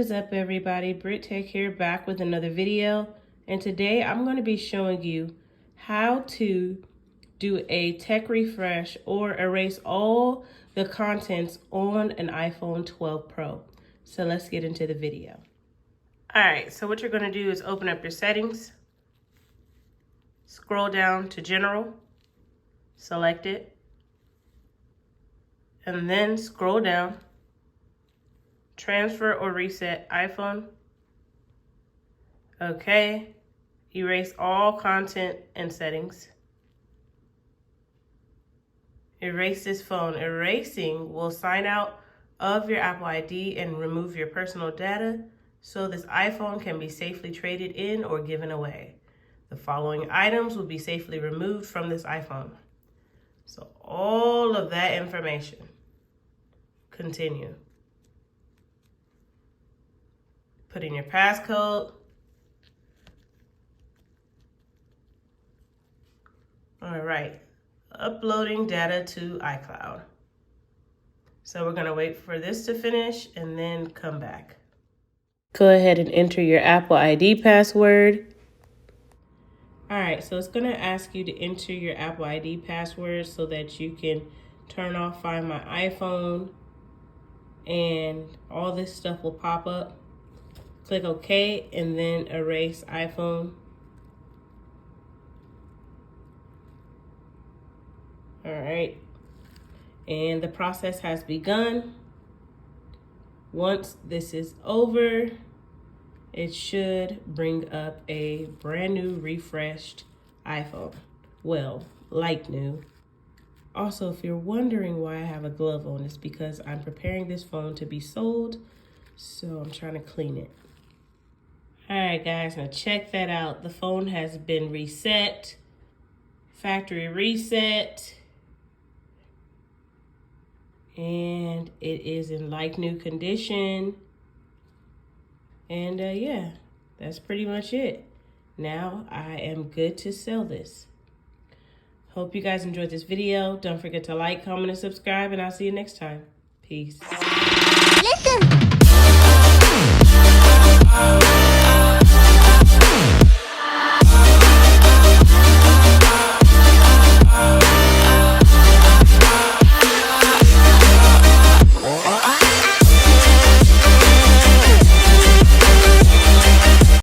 is up, everybody? Britt Tech here, back with another video, and today I'm going to be showing you how to do a tech refresh or erase all the contents on an iPhone 12 Pro. So let's get into the video. Alright, so what you're going to do is open up your settings, scroll down to General, select it, and then scroll down, transfer or reset iPhone. Okay, erase all content and settings. Erase this phone. Erasing will sign out of your Apple ID and remove your personal data, so this iPhone can be safely traded in or given away. The following items will be safely removed from this iPhone. So all of that information. Continue. Put in your passcode. All right, uploading data to iCloud. So we're gonna wait for this to finish and then come back. Go ahead and enter your Apple ID password. All right, so it's gonna ask you to enter your Apple ID password so that you can turn off Find My iPhone and all this stuff will pop up. Click OK and then erase iPhone. All right, and the process has begun. Once this is over, it should bring up a brand new refreshed iPhone. Well, like new. Also, if you're wondering why I have a glove on, it's because I'm preparing this phone to be sold, so I'm trying to clean it. All right, guys, now check that out. The phone has been reset, factory reset, and it is in like new condition. And yeah, that's pretty much it. Now I am good to sell this. Hope you guys enjoyed this video. Don't forget to like, comment, and subscribe, and I'll see you next time. Peace. Listen.